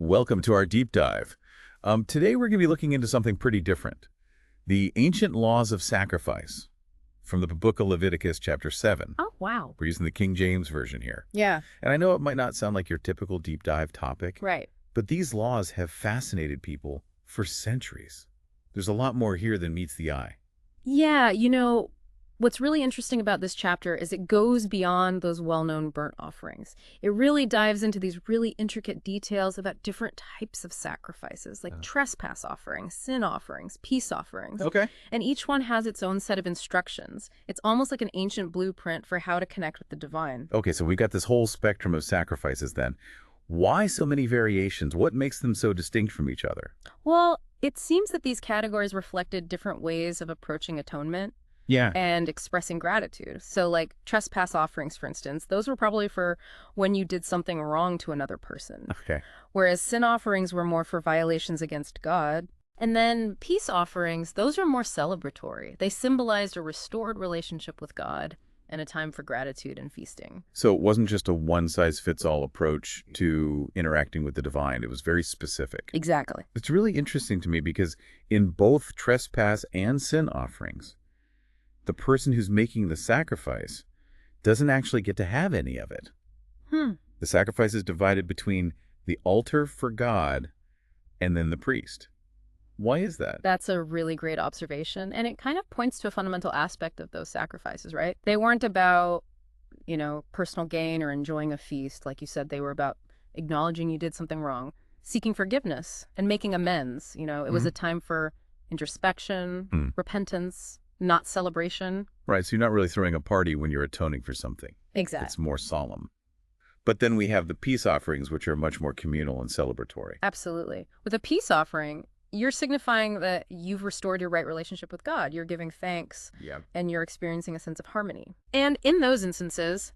Welcome to our deep dive. Today we're going to be looking into something pretty different. The ancient laws of sacrifice from the book of Leviticus Chapter 7. Oh, wow. We're using the King James Version here. Yeah, And I know it might not sound like your typical deep dive topic, right. but these laws have fascinated people for centuries. There's a lot more here than meets the eye. Yeah, what's really interesting about this chapter is it goes beyond those well-known burnt offerings. It really dives into these really intricate details about different types of sacrifices, like trespass offerings, sin offerings, peace offerings. Okay. And each one has its own set of instructions. It's almost like an ancient blueprint for how to connect with the divine. Okay, so we've got this whole spectrum of sacrifices then. Why so many variations? What makes them so distinct from each other? Well, it seems that these categories reflected different ways of approaching atonement Yeah. and expressing gratitude. So like trespass offerings, for instance, those were probably for when you did something wrong to another person. Okay. Whereas sin offerings were more for violations against God. And then peace offerings, those are more celebratory. They symbolized a restored relationship with God and a time for gratitude and feasting. So it wasn't just a one-size-fits-all approach to interacting with the divine. It was very specific. Exactly. It's really interesting to me because in both trespass and sin offerings, the person who's making the sacrifice doesn't actually get to have any of it. The sacrifice is divided between the altar for God and then the priest. Why is that? That's a really great observation. And it kind of points to a fundamental aspect of those sacrifices, right? They weren't about, personal gain or enjoying a feast. Like you said, they were about acknowledging you did something wrong, seeking forgiveness, and making amends. It was a time for introspection, repentance, not celebration. Right, so you're not really throwing a party when you're atoning for something. Exactly. It's more solemn. But then we have the peace offerings, which are much more communal and celebratory. Absolutely. With a peace offering, you're signifying that you've restored your right relationship with God. You're giving thanks, and you're experiencing a sense of harmony. And in those instances,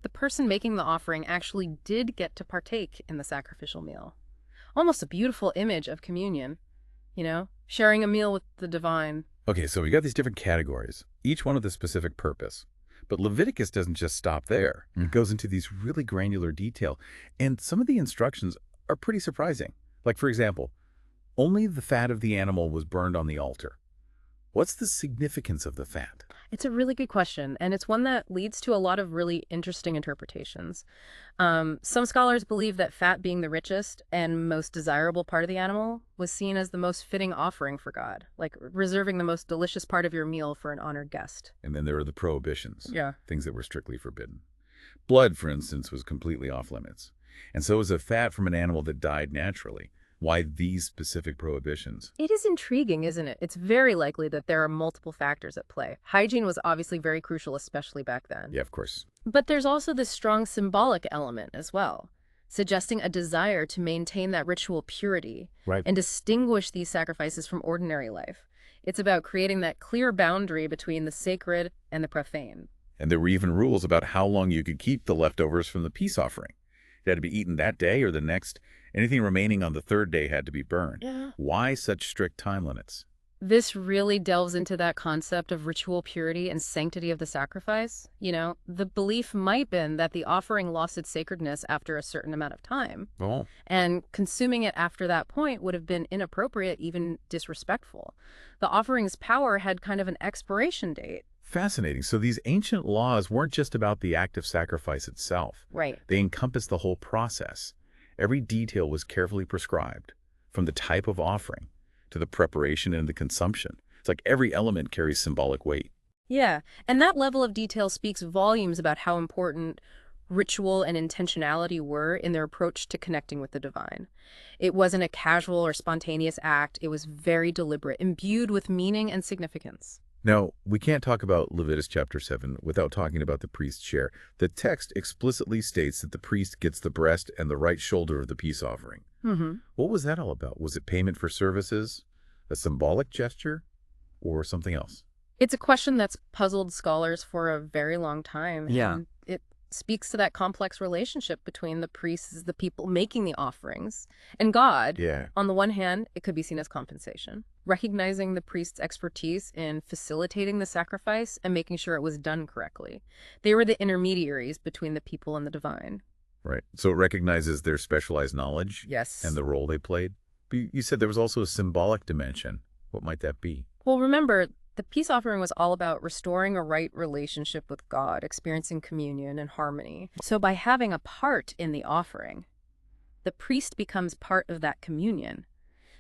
the person making the offering actually did get to partake in the sacrificial meal. Almost a beautiful image of communion, sharing a meal with the divine. Okay, so we got these different categories, each one with a specific purpose. But Leviticus doesn't just stop there. It goes into these really granular detail. And some of the instructions are pretty surprising. Like, for example, only the fat of the animal was burned on the altar. What's the significance of the fat? It's a really good question, and it's one that leads to a lot of really interesting interpretations. Some scholars believe that fat, being the richest and most desirable part of the animal, was seen as the most fitting offering for God, like reserving the most delicious part of your meal for an honored guest. And then there are the prohibitions. Yeah. Things that were strictly forbidden. Blood, for instance, was completely off limits. And so was the fat from an animal that died naturally. Why these specific prohibitions? It is intriguing, isn't it? It's very likely that there are multiple factors at play. Hygiene was obviously very crucial, especially back then. Yeah, of course. But there's also this strong symbolic element as well, suggesting a desire to maintain that ritual purity and distinguish these sacrifices from ordinary life. It's about creating that clear boundary between the sacred and the profane. And there were even rules about how long you could keep the leftovers from the peace offering. It had to be eaten that day or the next. Anything remaining on the third day had to be burned. Yeah. Why such strict time limits? This really delves into that concept of ritual purity and sanctity of the sacrifice. The belief might have been that the offering lost its sacredness after a certain amount of time. Oh. And consuming it after that point would have been inappropriate, even disrespectful. The offering's power had kind of an expiration date. Fascinating. So these ancient laws weren't just about the act of sacrifice itself. Right. They encompassed the whole process. Every detail was carefully prescribed, from the type of offering to the preparation and the consumption. It's like every element carries symbolic weight. Yeah, and that level of detail speaks volumes about how important ritual and intentionality were in their approach to connecting with the divine. It wasn't a casual or spontaneous act. It was very deliberate, imbued with meaning and significance. Now, we can't talk about Leviticus Chapter 7 without talking about the priest's share. The text explicitly states that the priest gets the breast and the right shoulder of the peace offering. What was that all about? Was it payment for services, a symbolic gesture, or something else? It's a question that's puzzled scholars for a very long time. Yeah. And it speaks to that complex relationship between the priests, the people making the offerings, and God. Yeah. On the one hand, it could be seen as compensation, recognizing the priest's expertise in facilitating the sacrifice and making sure it was done correctly. They were the intermediaries between the people and the divine. Right. So it recognizes their specialized knowledge Yes. and the role they played. But you said there was also a symbolic dimension. What might that be? Well, remember, the peace offering was all about restoring a right relationship with God, experiencing communion and harmony. So by having a part in the offering, the priest becomes part of that communion,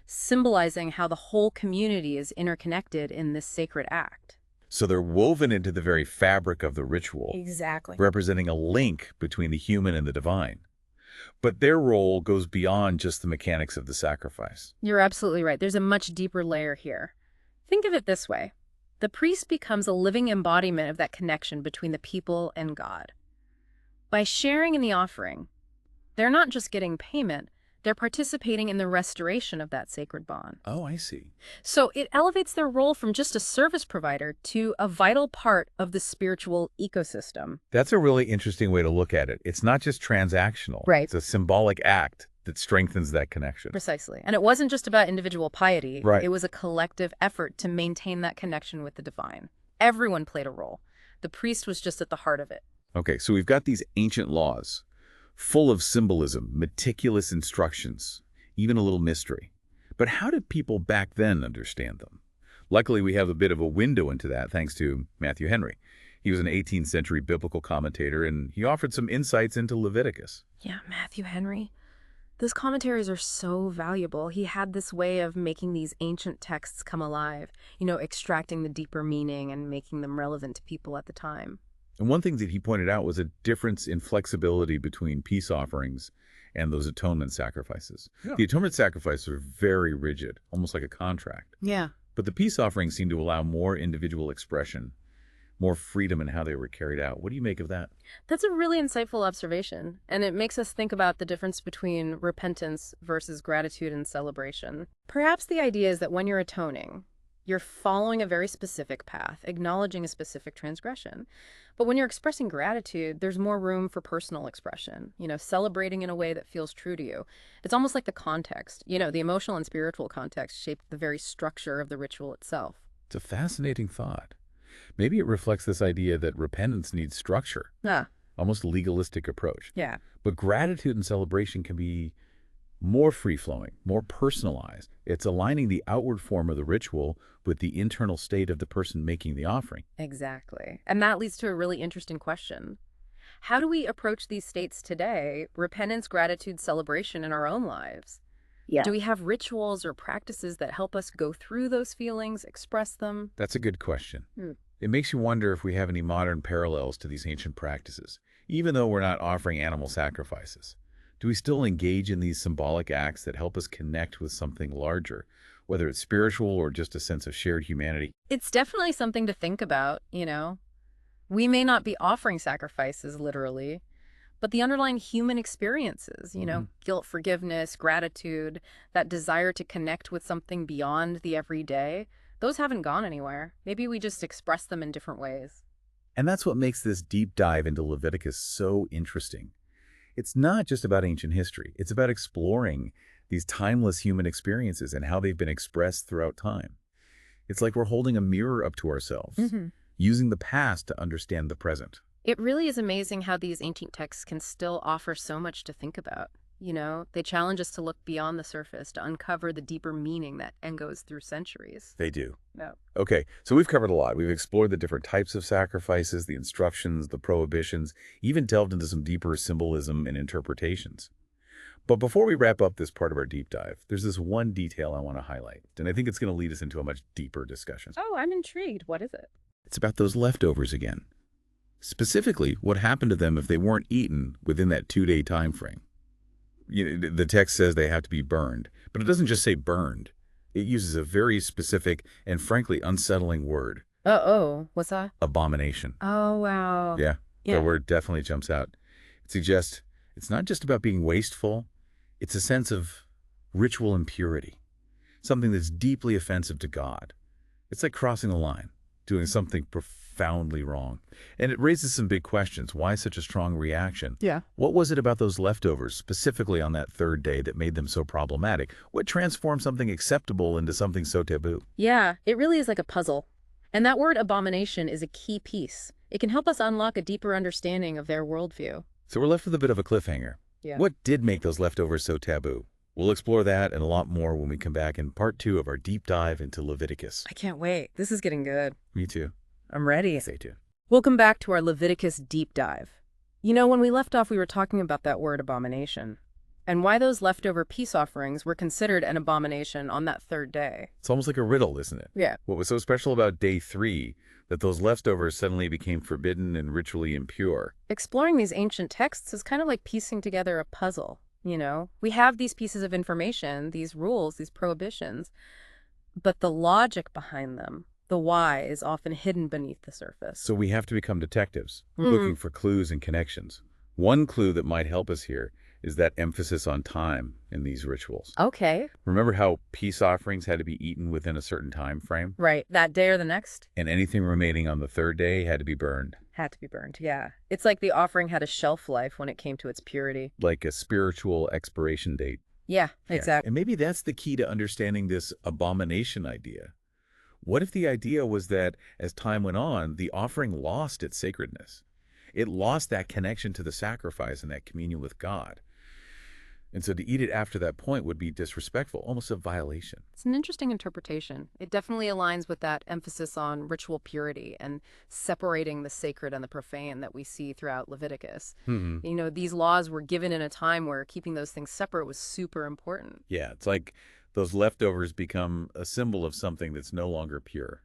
symbolizing how the whole community is interconnected in this sacred act. So they're woven into the very fabric of the ritual, Exactly. representing a link between the human and the divine. But their role goes beyond just the mechanics of the sacrifice. You're absolutely right. There's a much deeper layer here. Think of it this way. The priest becomes a living embodiment of that connection between the people and God. By sharing in the offering, they're not just getting payment, they're participating in the restoration of that sacred bond. Oh, I see. So it elevates their role from just a service provider to a vital part of the spiritual ecosystem. That's a really interesting way to look at it. It's not just transactional. Right. It's a symbolic act that strengthens that connection. Precisely. And it wasn't just about individual piety. Right. It was a collective effort to maintain that connection with the divine. Everyone played a role. The priest was just at the heart of it. Okay, so we've got these ancient laws, full of symbolism, meticulous instructions, even a little mystery. But how did people back then understand them? Luckily, we have a bit of a window into that thanks to Matthew Henry. He was an 18th century biblical commentator, and he offered some insights into Leviticus. Yeah, Matthew Henry. Those commentaries are so valuable. He had this way of making these ancient texts come alive, extracting the deeper meaning and making them relevant to people at the time. And one thing that he pointed out was a difference in flexibility between peace offerings and those atonement sacrifices. Yeah. The atonement sacrifices are very rigid, almost like a contract. Yeah. But the peace offerings seem to allow more individual expression, more freedom in how they were carried out. What do you make of that? That's a really insightful observation, and it makes us think about the difference between repentance versus gratitude and celebration. Perhaps the idea is that when you're atoning, you're following a very specific path, acknowledging a specific transgression. But when you're expressing gratitude, there's more room for personal expression, celebrating in a way that feels true to you. It's almost like the context, the emotional and spiritual context shaped the very structure of the ritual itself. It's a fascinating thought. Maybe it reflects this idea that repentance needs structure, almost a legalistic approach. Yeah. But gratitude and celebration can be more free-flowing, more personalized. It's aligning the outward form of the ritual with the internal state of the person making the offering. Exactly. And that leads to a really interesting question. How do we approach these states today, repentance, gratitude, celebration, in our own lives? Yeah. Do we have rituals or practices that help us go through those feelings, express them? That's a good question. It makes you wonder if we have any modern parallels to these ancient practices, even though we're not offering animal sacrifices. Do we still engage in these symbolic acts that help us connect with something larger, whether it's spiritual or just a sense of shared humanity? It's definitely something to think about, We may not be offering sacrifices, literally, but the underlying human experiences, guilt, forgiveness, gratitude, that desire to connect with something beyond the everyday, those haven't gone anywhere. Maybe we just express them in different ways. And that's what makes this deep dive into Leviticus so interesting. It's not just about ancient history. It's about exploring these timeless human experiences and how they've been expressed throughout time. It's like we're holding a mirror up to ourselves, using the past to understand the present. It really is amazing how these ancient texts can still offer so much to think about. They challenge us to look beyond the surface, to uncover the deeper meaning that goes through centuries. They do. No. Okay, so we've covered a lot. We've explored the different types of sacrifices, the instructions, the prohibitions, even delved into some deeper symbolism and interpretations. But before we wrap up this part of our deep dive, there's this one detail I want to highlight, and I think it's going to lead us into a much deeper discussion. Oh, I'm intrigued. What is it? It's about those leftovers again. Specifically, what happened to them if they weren't eaten within that 2-day time frame. The text says they have to be burned, but it doesn't just say burned. It uses a very specific and frankly unsettling word. Uh-oh. What's that? Abomination. Oh, wow. Yeah, the word definitely jumps out. It suggests it's not just about being wasteful. It's a sense of ritual impurity, something that's deeply offensive to God. It's like crossing the line, doing something profoundly wrong. And it raises some big questions. Why such a strong reaction? Yeah. What was it about those leftovers, specifically on that third day, that made them so problematic? What transformed something acceptable into something so taboo? Yeah, it really is like a puzzle. And that word abomination is a key piece. It can help us unlock a deeper understanding of their worldview. So we're left with a bit of a cliffhanger. Yeah. What did make those leftovers so taboo? We'll explore that and a lot more when we come back in part 2 of our deep dive into Leviticus. I can't wait. This is getting good. Me too. I'm ready. Stay tuned. Welcome back to our Leviticus deep dive. You know, when we left off, we were talking about that word abomination and why those leftover peace offerings were considered an abomination on that third day. It's almost like a riddle, isn't it? Yeah. What was so special about day 3 that those leftovers suddenly became forbidden and ritually impure? Exploring these ancient texts is kind of like piecing together a puzzle, you know? We have these pieces of information, these rules, these prohibitions, but the logic behind them, the why, is often hidden beneath the surface. So we have to become detectives, looking for clues and connections. One clue that might help us here is that emphasis on time in these rituals. Okay. Remember how peace offerings had to be eaten within a certain time frame? Right. That day or the next? And anything remaining on the third day had to be burned. Had to be burned, yeah. It's like the offering had a shelf life when it came to its purity. Like a spiritual expiration date. Yeah, exactly. And maybe that's the key to understanding this abomination idea. What if the idea was that as time went on, the offering lost its sacredness? It lost that connection to the sacrifice and that communion with God. And so to eat it after that point would be disrespectful, almost a violation. It's an interesting interpretation. It definitely aligns with that emphasis on ritual purity and separating the sacred and the profane that we see throughout Leviticus. You know, these laws were given in a time where keeping those things separate was super important. Yeah, it's like those leftovers become a symbol of something that's no longer pure,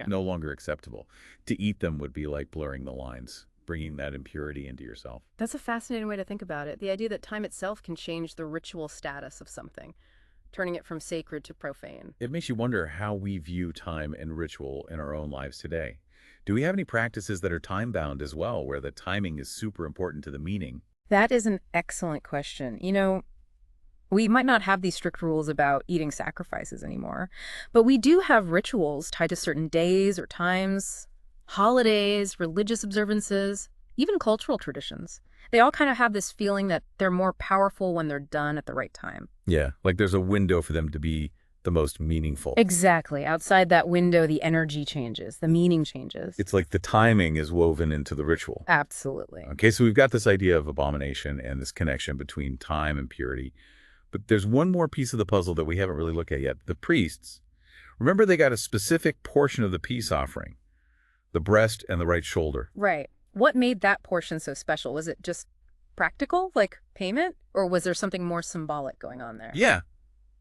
no longer acceptable. To eat them would be like blurring the lines, bringing that impurity into yourself. That's a fascinating way to think about it. The idea that time itself can change the ritual status of something, turning it from sacred to profane. It makes you wonder how we view time and ritual in our own lives today. Do we have any practices that are time-bound as well, where the timing is super important to the meaning? That is an excellent question. You know, we might not have these strict rules about eating sacrifices anymore, but we do have rituals tied to certain days or times, holidays, religious observances, even cultural traditions. They all kind of have this feeling that they're more powerful when they're done at the right time. Yeah, like there's a window for them to be the most meaningful. Exactly. Outside that window, the energy changes, the meaning changes. It's like the timing is woven into the ritual. Absolutely. Okay, so we've got this idea of abomination and this connection between time and purity. But there's one more piece of the puzzle that we haven't really looked at yet. The priests, remember they got a specific portion of the peace offering, the breast and the right shoulder. Right. What made that portion so special? Was it just practical, like payment? Or was there something more symbolic going on there? Yeah,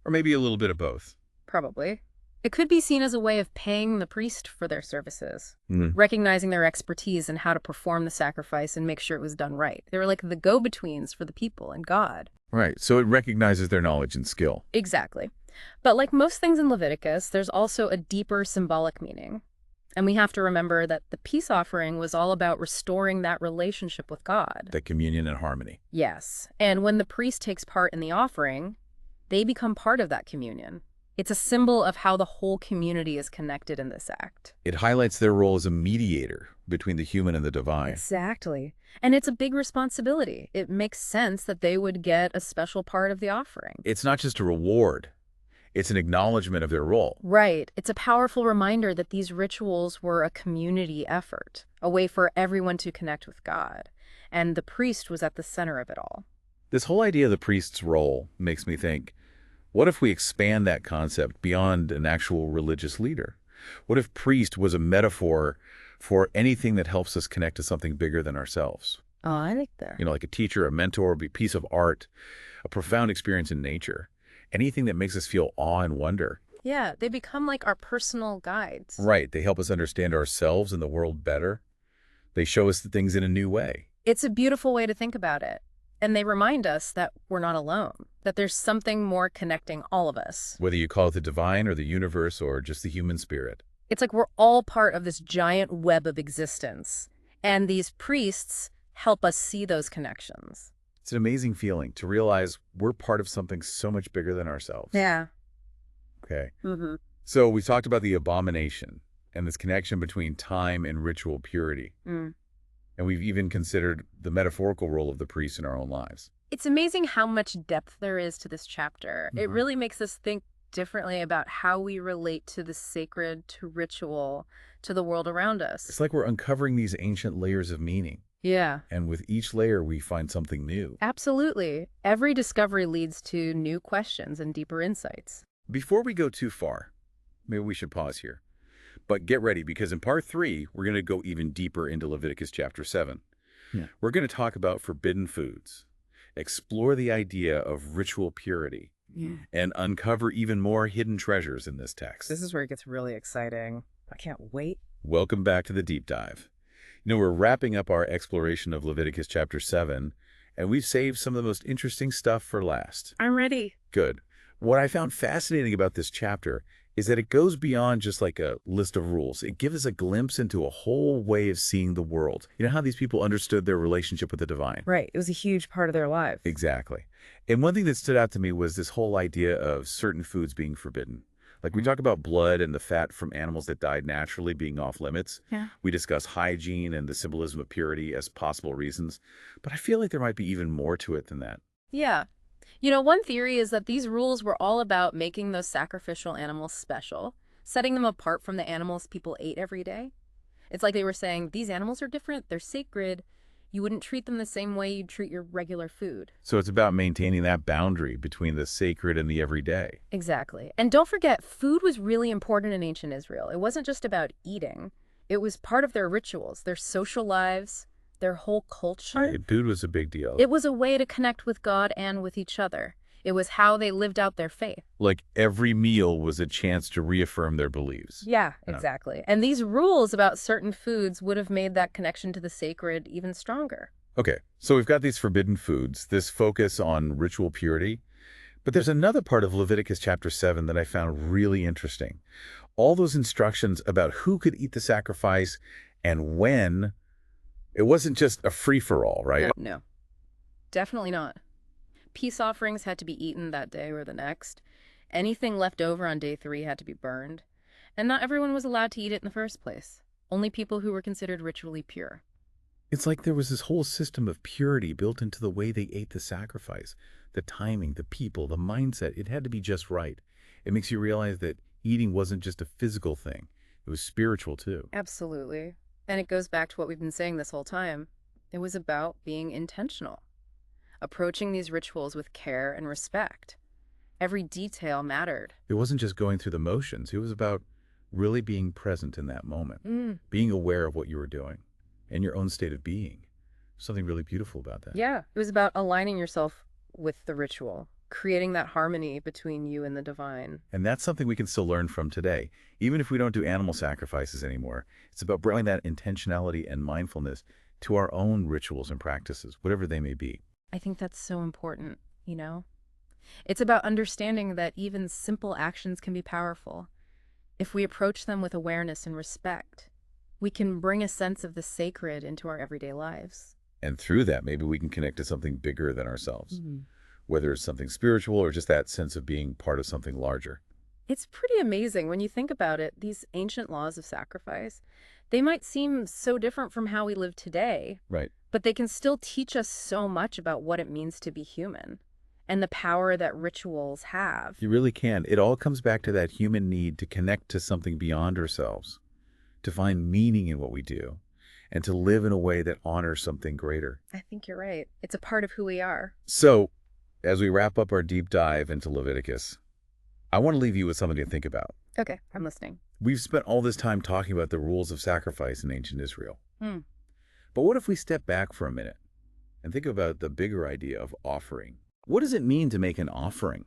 or maybe a little bit of both. Probably. It could be seen as a way of paying the priest for their services, recognizing their expertise in how to perform the sacrifice and make sure it was done right. They were like the go-betweens for the people and God. Right, so it recognizes their knowledge and skill. Exactly. But like most things in Leviticus, there's also a deeper symbolic meaning. And we have to remember that the peace offering was all about restoring that relationship with God. That communion and harmony. Yes. And when the priest takes part in the offering, they become part of that communion. It's a symbol of how the whole community is connected in this act. It highlights their role as a mediator between the human and the divine. Exactly. And it's a big responsibility. It makes sense that they would get a special part of the offering. It's not just a reward. It's an acknowledgement of their role. Right. It's a powerful reminder that these rituals were a community effort, a way for everyone to connect with God. And the priest was at the center of it all. This whole idea of the priest's role makes me think, what if we expand that concept beyond an actual religious leader? What if priest was a metaphor for anything that helps us connect to something bigger than ourselves? Oh, I like that. You know, like a teacher, a mentor, a piece of art, a profound experience in nature. Anything that makes us feel awe and wonder. Yeah, they become like our personal guides. Right. They help us understand ourselves and the world better. They show us the things in a new way. It's a beautiful way to think about it. And they remind us that we're not alone, that there's something more connecting all of us. Whether you call it the divine or the universe or just the human spirit. It's like we're all part of this giant web of existence. And these priests help us see those connections. It's an amazing feeling to realize we're part of something so much bigger than ourselves. Yeah. Okay. So we talked about the abomination and this connection between time and ritual purity. And we've even considered the metaphorical role of the priest in our own lives. It's amazing how much depth there is to this chapter. It really makes us think differently about how we relate to the sacred, to ritual, to the world around us. It's like we're uncovering these ancient layers of meaning. Yeah. And with each layer, we find something new. Absolutely. Every discovery leads to new questions and deeper insights. Before we go too far, maybe we should pause here. But get ready, because in part 3, we're going to go even deeper into Leviticus chapter 7. Yeah. We're going to talk about forbidden foods, explore the idea of ritual purity, and uncover even more hidden treasures in this text. This is where it gets really exciting. I can't wait. Welcome back to the Deep Dive. We're wrapping up our exploration of Leviticus chapter 7, and we've saved some of the most interesting stuff for last. I'm ready. Good. What I found fascinating about this chapter is that it goes beyond just like a list of rules. It gives us a glimpse into a whole way of seeing the world. You know how these people understood their relationship with the divine? Right. It was a huge part of their lives. Exactly. And one thing that stood out to me was this whole idea of certain foods being forbidden. Like we talk about blood and the fat from animals that died naturally being off limits. Yeah. We discuss hygiene and the symbolism of purity as possible reasons. But I feel like there might be even more to it than that. Yeah. One theory is that these rules were all about making those sacrificial animals special, setting them apart from the animals people ate every day. It's like they were saying, these animals are different, they're sacred. You wouldn't treat them the same way you'd treat your regular food. So it's about maintaining that boundary between the sacred and the everyday. Exactly. And don't forget, food was really important in ancient Israel. It wasn't just about eating. It was part of their rituals, their social lives, their whole culture. Right. Food was a big deal. It was a way to connect with God and with each other. It was how they lived out their faith. Like every meal was a chance to reaffirm their beliefs. Yeah, exactly. And these rules about certain foods would have made that connection to the sacred even stronger. Okay, so we've got these forbidden foods, this focus on ritual purity. But there's another part of Leviticus chapter 7 that I found really interesting. All those instructions about who could eat the sacrifice and when. It wasn't just a free-for-all, right? No, definitely not. Peace offerings had to be eaten that day or the next. Anything left over on day 3 had to be burned. And not everyone was allowed to eat it in the first place. Only people who were considered ritually pure. It's like there was this whole system of purity built into the way they ate the sacrifice. The timing, the people, the mindset, it had to be just right. It makes you realize that eating wasn't just a physical thing. It was spiritual too. Absolutely. And it goes back to what we've been saying this whole time. It was about being intentional. Approaching these rituals with care and respect. Every detail mattered. It wasn't just going through the motions. It was about really being present in that moment, being aware of what you were doing and your own state of being. Something really beautiful about that. Yeah, it was about aligning yourself with the ritual, creating that harmony between you and the divine. And that's something we can still learn from today. Even if we don't do animal sacrifices anymore, it's about bringing that intentionality and mindfulness to our own rituals and practices, whatever they may be. I think that's so important, It's about understanding that even simple actions can be powerful. If we approach them with awareness and respect, we can bring a sense of the sacred into our everyday lives. And through that, maybe we can connect to something bigger than ourselves, whether it's something spiritual or just that sense of being part of something larger. It's pretty amazing when you think about it. These ancient laws of sacrifice, they might seem so different from how we live today. Right. But they can still teach us so much about what it means to be human and the power that rituals have. You really can. It all comes back to that human need to connect to something beyond ourselves, to find meaning in what we do, and to live in a way that honors something greater. I think you're right. It's a part of who we are. So, as we wrap up our deep dive into Leviticus, I want to leave you with something to think about. Okay, I'm listening. We've spent all this time talking about the rules of sacrifice in ancient Israel. But what if we step back for a minute and think about the bigger idea of offering? What does it mean to make an offering?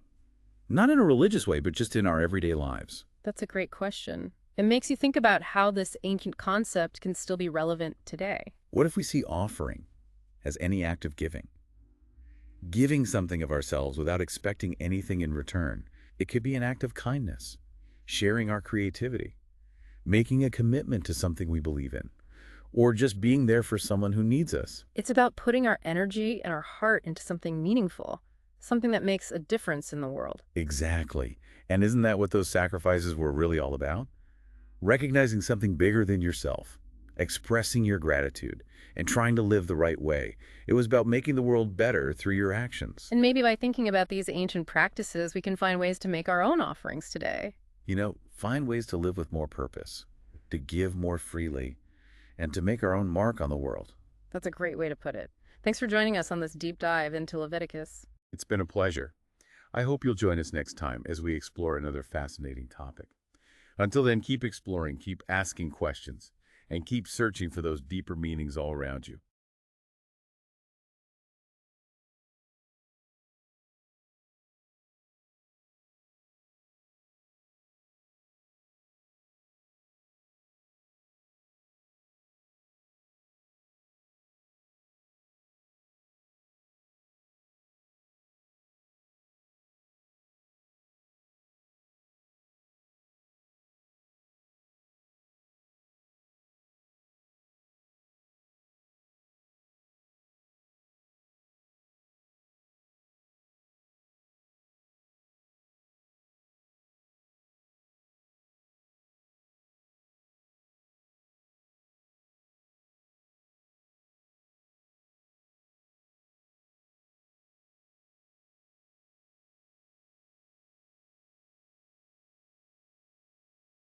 Not in a religious way, but just in our everyday lives. That's a great question. It makes you think about how this ancient concept can still be relevant today. What if we see offering as any act of giving? Giving something of ourselves without expecting anything in return. It could be an act of kindness, sharing our creativity, making a commitment to something we believe in, or just being there for someone who needs us. It's about putting our energy and our heart into something meaningful, something that makes a difference in the world. Exactly. And isn't that what those sacrifices were really all about? Recognizing something bigger than yourself, expressing your gratitude, and trying to live the right way. It was about making the world better through your actions. And maybe by thinking about these ancient practices, we can find ways to make our own offerings today. Find ways to live with more purpose, to give more freely, and to make our own mark on the world. That's a great way to put it. Thanks for joining us on this deep dive into Leviticus. It's been a pleasure. I hope you'll join us next time as we explore another fascinating topic. Until then, keep exploring, keep asking questions, and keep searching for those deeper meanings all around you.